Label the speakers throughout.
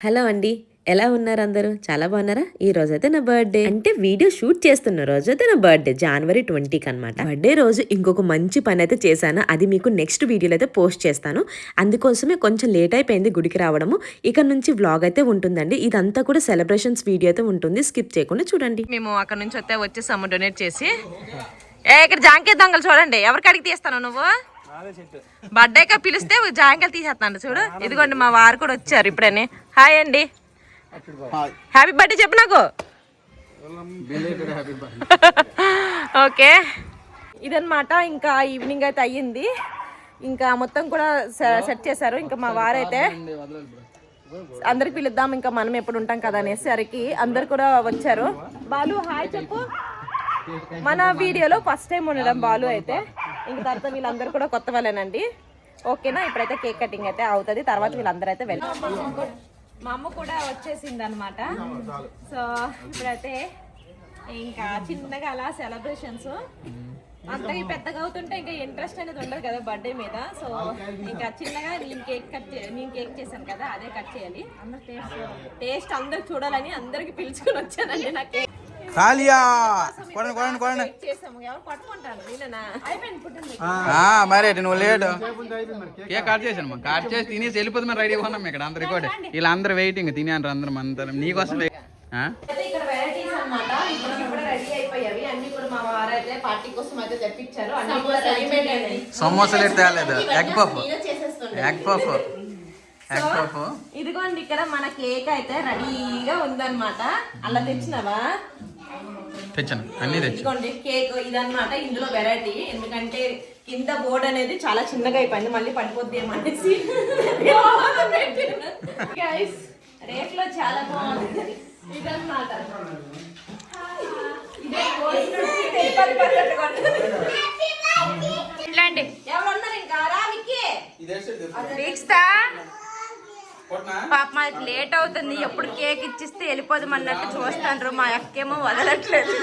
Speaker 1: Hello అండి. ఎలా ఉన్నారు అందరూ? చాలా బాగున్నారా? ఈ రోజైతే నా బర్త్‌డే. అంటే వీడియో షూట్ చేస్తున్న రోజైతే నా బర్త్‌డే. జనవరి 20కి అనమాట. బర్త్‌డే రోజు ఇంకొక మంచి పనైతే చేశాను. అది మీకు నెక్స్ట్ వీడియోలో అయితే పోస్ట్ చేస్తాను. అందుకోసమే కొంచెం లేట్ అయిపోయింది గుడికి రావడము. ఇక నుంచి వ్లాగ్ అయితే ఉంటుందండి. ఇదంతా కూడా సెలబ్రేషన్స్ వీడియో అయితే ఉంటుంది. స్కిప్ చేయకుండా చూడండి. మేము అక్కడ నుంచి వచ్చేసాము డొనేట్ చేసి. ఇక్కడ జాంకే దొంగలు చూడండి. ఎవరికి అడిగి తీస్తాను నువ్వు? బర్త్డేగా పిలిస్తే జాంకాయలు తీసేస్తాను చూడు. ఇదిగోండి మా వారు కూడా వచ్చారు ఇప్పుడని. హాయ్ అండి, హ్యాపీ బర్త్డే చెప్పు నాకు. ఓకే, ఇదన్నమాట. ఇంకా ఈవినింగ్ అయితే అయ్యింది. ఇంకా మొత్తం కూడా సెట్ చేశారు. ఇంకా మా వారైతే అందరికి పిలుద్దాం, ఇంకా మనం ఎప్పుడు ఉంటాం కదా అనేసరికి అందరు కూడా వచ్చారు. బాలు హాయ్ చెప్పు. మన వీడియోలో ఫస్ట్ టైం ఉండడం బాలు అయితే. ఇంక తర్వాత వీళ్ళందరూ కూడా కొత్త వాళ్ళేనండి. ఓకేనా, ఇప్పుడైతే కేక్ కటింగ్ అయితే అవుతుంది. తర్వాత వీళ్ళందరూ అయితే వెళ్తారు. మా అమ్మ కూడా వచ్చేసింది అనమాట. సో ఇప్పుడైతే ఇంకా చిన్నగా అలా సెలబ్రేషన్స్ అంతగా పెద్దగా అవుతుంటే ఇంకా ఇంట్రెస్ట్ అనేది ఉండదు కదా బర్త్డే మీద. సో ఇంకా చిన్నగా నేను కేక్ చేశాను కదా, అదే కట్ చేయాలి. అందరు టేస్ట్ అందరు చూడాలని అందరికి పిలుచుకుని వచ్చానండి. నాకు కేక్
Speaker 2: మరి నువ్వు లేడు కేక్ కట్ చేశాను. కట్ చేసి తినేసి వెళ్ళిపోతుంది. రెడీ ఉన్నాం ఇక్కడ అందరు కూడా. వీళ్ళందరూ వెయిటింగ్ తినేంటారు అందరం అందరం నీకోసం. సమోసాలు అయితే తేలేదు. ఎగ్ పఫ్
Speaker 1: ఇదిగోండి ఇక్కడ మన కేక్ అయితే రెడీగా ఉందన్నమాట. అలా తెచ్చినావా?
Speaker 2: తెచ్చాను, అన్ని తెచ్చుకోండి.
Speaker 1: కేక్ ఇదన్నమాట. ఇందులో వెరైటీ, ఎందుకంటే కింద బోర్డ్ అనేది చాలా చిన్నగా అయిపోయింది, మళ్ళీ పడిపోద్ది ఏమనేసి రేట్లో చాలా బాగుంది ఇదన్నమాట. ఎవరున్నారు ఇంకా రావికి పాప మాకు లేట్ అవుతుంది. ఎప్పుడు కేక్ ఇచ్చిస్తే వెళ్ళిపోదాం అన్నట్టు చూస్తాండ్రు. మా అక్కేమో వదలట్లేదు.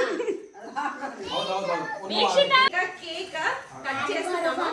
Speaker 1: కేక్ కట్ చేస్తున్నామా?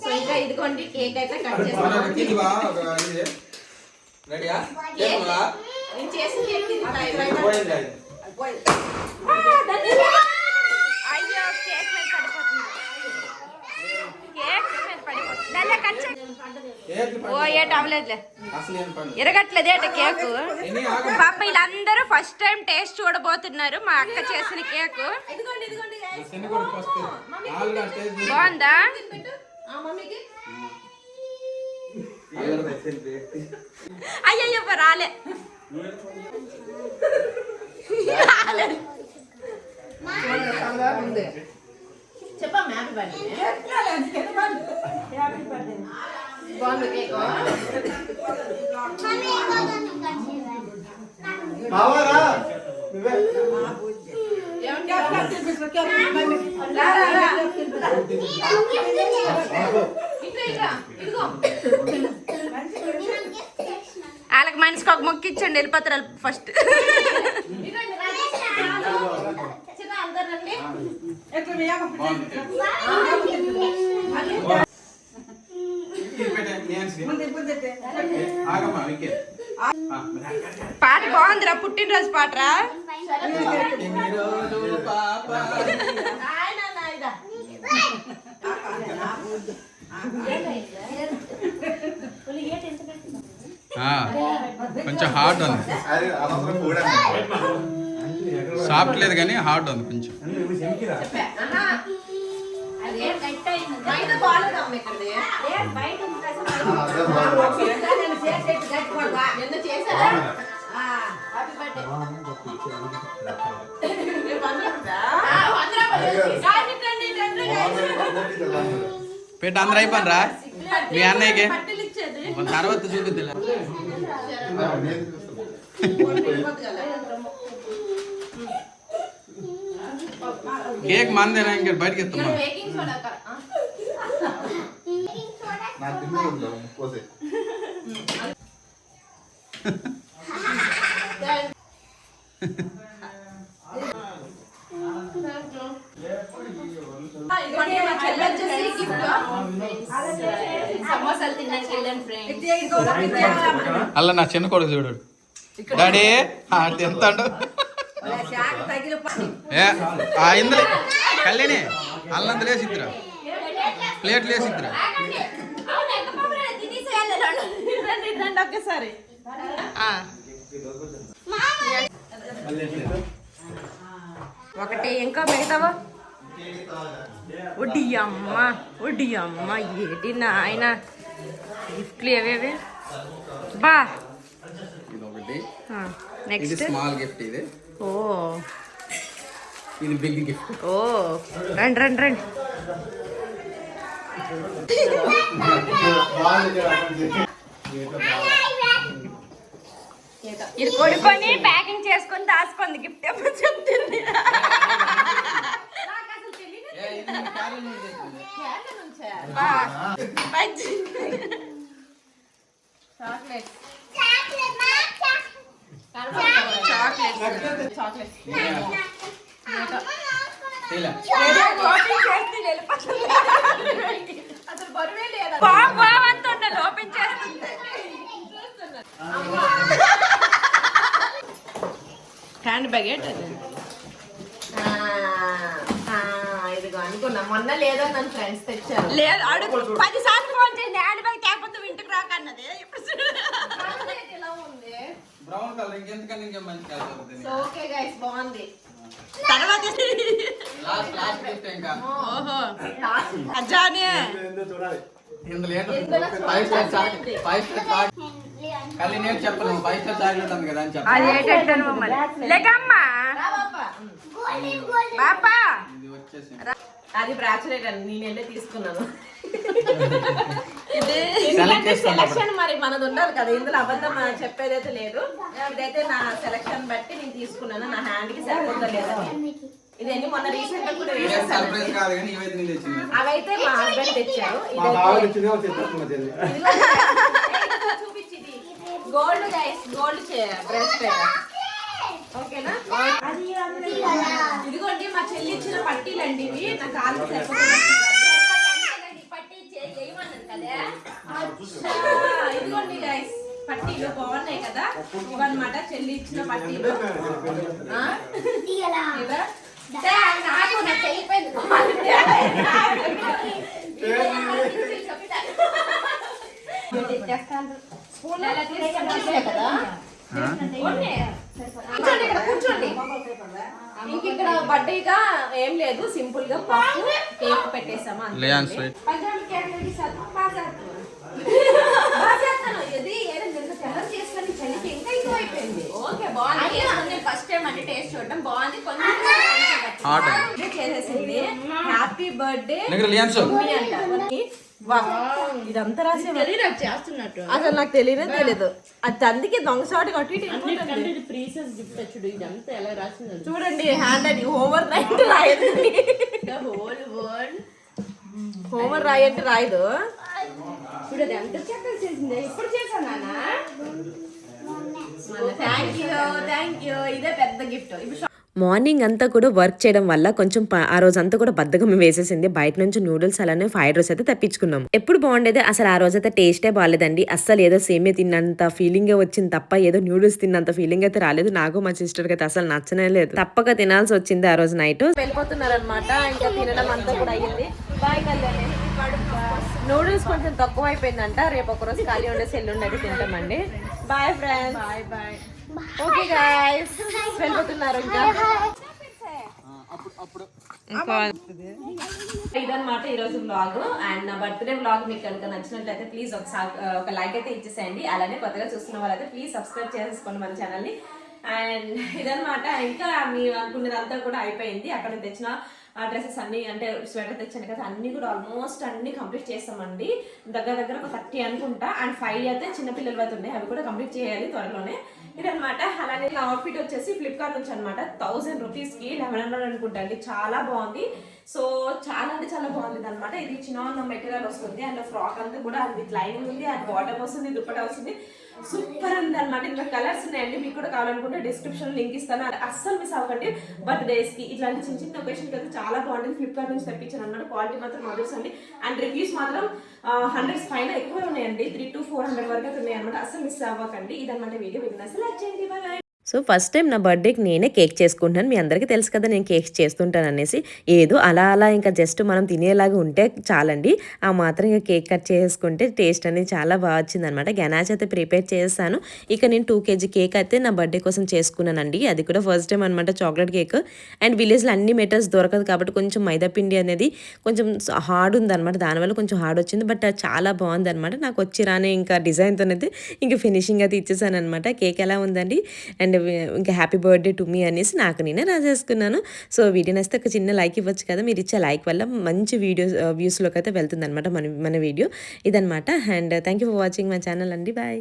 Speaker 1: సో ఇంకా ఇదిగోండి కేక్ అయితే కట్ చేస్తాను. అయ్యో కేక్ మీద పడిపోతుంది. కేక్ మీద పడిపోతుంది. ఓ ఏట అవ్వలేదులే, ఎరగట్లేదు ఏట కేక్. పాప వీళ్ళందరూ ఫస్ట్ టైం టేస్ట్ చూడబోతున్నారు మా అక్క చేసిన కేక్. బాగుందా? అయ్యయ్యో రాలే. చెప్పమ్మా హ్యాపీ బర్త్డే. బాగుంది కేక్. వాళ్ళకి మనిషికి ఒక మొక్క ఇచ్చండి, వెళ్ళిపోతారు ఫస్ట్. పాట బాగుందిరా, పుట్టినరోజు పాటరా.
Speaker 2: కొంచెం హార్డ్ ఉంది, సాఫ్ట్ లేదు కానీ హార్డ్ ఉంది కొంచెం. పెట్టి అందరు అయిపోయినరా మీ అన్నయ్యకి తర్వాత చూపిద్దిలే. కేక్ మందేనా ఇంకా బయటకి ఎత్తామా? అలా నా చిన్న కొడుకు చూడు డాడీ తింటాడు. ఇందులో కళ్యాణి అల్లందులో వేసిద్దిరా, ప్లేట్లు వేసిద్దిరా.
Speaker 1: ఒక్కసారి ఒకటి ఇంకా మిగతావా? వడ్డీ అమ్మ ఏటి నాయన గిఫ్ట్లు ఏవేవి బా. నెక్స్ట్
Speaker 2: స్మాల్ గిఫ్ట్ ఇది.
Speaker 1: ఓ
Speaker 2: ఇది బిగ్ గిఫ్ట్.
Speaker 1: ఓ రండి రండి రండి. ఇది కొనుక్కొని ప్యాకింగ్ చేసుకొని దాచుకుంది. గిఫ్ట్ ఏమో చెప్తుంది. ఓపెన్ చేస్తుంది. హ్యాండ్ బ్యాగ్ ఏంటది? ఇదిగో అనుకున్నా మొన్న లేదా నన్ను ఫ్రెండ్స్ తెచ్చారు. లేదు అడుగు 10 సార్లు ఫోన్ చేయండి. హ్యాండ్ బ్యాగ్ తేకపోతే ఇంటికి రాకన్నది. ఇలా ఉంది
Speaker 2: బ్రౌన్ కలర్. ఇంకెంతకన్నా ఇంకా మంచి కలర్.
Speaker 1: ఓకే గైస్ బాగుంది. తర్వాత
Speaker 2: లాస్ట్ గిఫ్ట్ ఇంకా.
Speaker 1: ఓహో అజానే
Speaker 2: ఇందులో ఏంటో 5 స్టార్ చాక్లెట్. కళ్యాణి నేను చెప్పను 5 స్టార్ చాక్లెట్ ఉంది కదా అని చెప్పు.
Speaker 1: అది ఏంటంటాను మరి లేకమ్మా బాబా.
Speaker 2: ఇది వచ్చేసి
Speaker 1: అది బ్రాచులేట్ అని నేను వెళ్ళి తీసుకున్నాను.
Speaker 2: సెలెక్షన్
Speaker 1: మరి మనది ఉండాలి కదా, ఇందులో అబద్ధం చెప్పేదైతే లేదు. ఇదైతే నా సెలక్షన్ బట్టి నేను తీసుకున్నాను. నా హ్యాండ్ కి సరిపోతా లేదా ఇదన్నీ మొన్న రీసెంట్ గా కూడా
Speaker 2: సర్ప్రైజ్ కాదు కానీ ఇవైతే నేను తెచ్చింది.
Speaker 1: అవైతే మా హస్బెండ్ తెచ్చారు. చూపించింది గోల్డ్ గైస్, గోల్డ్ బ్రేస్లెట్. ఓకేనా? ఇదిగోండి మా చెల్లి ఇచ్చిన పట్టీలండి ఇవి. నా కాలు ఇదిగోండి గైస్ పట్టీలు బాగున్నాయి కదా. ఇవన్నమాట చెల్లి ఇచ్చిన పట్టీలు. కూర్చోండి. ఇంక ఇక్కడ బర్త్డేగా ఏం లేదు, సింపుల్ గా పప్పు కేక్ పెట్టేసామా. ఫస్ట్ టైం అంటే టేస్ట్ చూడడం బాగుంది. కొంచెం చేసేసింది. హ్యాపీ బర్త్డే ఇదంతా రాసి చేస్తున్నట్టు అసలు నాకు తెలియనే తెలియదు. అది అందుకే దొంగసాటి కట్టి చూడండి. హ్యాండ్ అది ఓవర్ నైట్ రాయదు. హోల్ వరల్డ్ హోంవర్క్ రాయంటే రాయదు. చూడదు ఎంత చక్కగా చేసింది. ఇప్పుడు చేశాను నాన్న. Thank you. ఇదే పెద్ద గిఫ్ట్.
Speaker 3: మార్నింగ్ అంతా కూడా వర్క్ చేయడం వల్ల కొంచెం ఆ రోజు అంతా కూడా బద్దకం వేసేసింది. బయట నుంచి నూడిల్స్ అలానే ఫ్రైడ్ రైస్ అయితే తెప్పించుకున్నాం. ఎప్పుడు బాగుండేది, అసలు ఆ రోజైతే టేస్టే బాగాలేదండి. అస్సలు ఏదో సేమే తిన్నంత ఫీలింగ్ వచ్చింది తప్ప ఏదో నూడిల్స్ తిన్నంత ఫీలింగ్ అయితే రాలేదు. నాకు మా సిస్టర్ కి అయితే అసలు నచ్చనే లేదు. తప్పక తినాల్సి వచ్చింది ఆ రోజు నైట్.
Speaker 1: వెళ్ళిపోతున్నారనమాట. ఇంకా తినడం అంతా కూడా అయ్యింది. బాయ్ కళ్యాణి. నూడిల్స్ కొంచెం తక్కువ అయిపోయిందంట. రేపు ఒకరోజు ఖాళీ ఉండేసి ఎల్లుండి అయితే తింటామండి. Bye friends. Bye. Okay guys వెళ్ళిపోతున్నారు. ఇదన్నమాట ఈరోజు వ్లాగ్. అండ్ నా బర్త్డే వ్లాగ్ మీకు కనుక నచ్చినట్లయితే ప్లీజ్ ఒక లైక్ అయితే ఇచ్చేసేయండి. అలానే కొత్తగా చూస్తున్న వాళ్ళైతే ప్లీజ్ సబ్స్క్రైబ్ చేసుకోండి మన ఛానల్ని. అండ్ ఇదన్నమాట. ఇంకా మీ అనుకున్నదంతా కూడా అయిపోయింది. అక్కడ తెచ్చిన డ్రెస్సెస్ అన్ని అంటే స్వెటర్ తెచ్చాను కదా అన్ని కూడా ఆల్మోస్ట్ అన్ని కంప్లీట్ చేస్తామండి. దగ్గర దగ్గర ఒక 30 అనుకుంటా. అండ్ 5 అయితే చిన్నపిల్లలు అయితే ఉన్నాయి, అవి కూడా కంప్లీట్ చేయాలి త్వరలోనే. ఇదనమాట. అలానే అవుట్ఫిట్ వచ్చేసి ఫ్లిప్కార్ట్ నుంచి అనమాట. 1000 రూపీస్కి 1100 అనుకుంటా అండి. చాలా బాగుంది. సో చాలా అంటే చాలా బాగుంది అనమాట. ఇది చిన్న మెటీరియల్ వస్తుంది, అండ్ ఫ్రాక్ అంతా కూడా అది లైనింగ్ ఉంది, అండ్ బాటమ్ వస్తుంది, దుప్పటా వస్తుంది. సూపర్ ఉంది అనమాట. ఇంకా కలర్స్ ఉన్నాయండి, మీకు కూడా కావాలనుకుంటే డిస్క్రిప్షన్ లింక్ ఇస్తాను, అది అస్సలు మిస్ అవ్వకండి. బర్త్డేస్కి ఇట్లాంటి చిన్న చిన్న ఒకేషన్కి అయితే చాలా బాగుంటుంది. ఫ్లిప్కార్ట్ నుంచి తెప్పించాను అనమాట. క్వాలిటీ మాత్రం మదర్స్ అండి. అండ్ రివ్యూస్ మాత్రం 100 పైన ఎక్కువ ఉన్నాయండి. 300 to 400 వరకు అయితే ఉన్నాయి అనమాట. అస్సలు మిస్ అవ్వకండి. ఇదన్నమాట వీడియో. మీకు నచ్చితే లైక్ చేయండి. బాయ్.
Speaker 3: సో ఫస్ట్ టైం నా బర్త్డేకి నేనే కేక్ చేసుకుంటున్నాను. మీ అందరికీ తెలుసు కదా నేను కేక్స్ చేస్తుంటాను అనేసి. ఏదో అలా ఇంకా జస్ట్ మనం తినేలాగా ఉంటే చాలండి. ఆ మాత్రం ఇక కేక్ కట్ చేసుకుంటే టేస్ట్ అనేది చాలా బాగా వచ్చిందనమాట. గనాచ్ అయితే ప్రిపేర్ చేస్తాను. ఇక నేను 2 kg కేక్ అయితే నా బర్త్డే కోసం చేసుకున్నానండి. అది కూడా ఫస్ట్ టైం అనమాట, చాక్లెట్ కేక్. అండ్ విలేజ్లో అన్ని మెటీరియల్స్ దొరకదు కాబట్టి కొంచెం మైదా పిండి అనేది కొంచెం హార్డ్ ఉందన్నమాట. దానివల్ల కొంచెం హార్డ్ వచ్చింది, బట్ చాలా బాగుంది అనమాట. నాకు వచ్చి రానే ఇంకా డిజైన్తో అయితే ఇంకా ఫినిషింగ్ అయితే ఇచ్చేసాను అనమాట. కేక్ ఎలా ఉందండి. అండ్ ఇంకా హ్యాపీ బర్త్డే టు మీ అనేసి నాకు నేనే రాసేసుకున్నాను. సో వీడియో నచ్చితే ఒక చిన్న లైక్ ఇవ్వచ్చు కదా. మీరు ఇచ్చే లైక్ వల్ల మంచి వ్యూస్లోకి అయితే వెళ్తుంది అనమాట మన వీడియో. ఇదనమాట. And thank you for watching my channel అండి. బాయ్.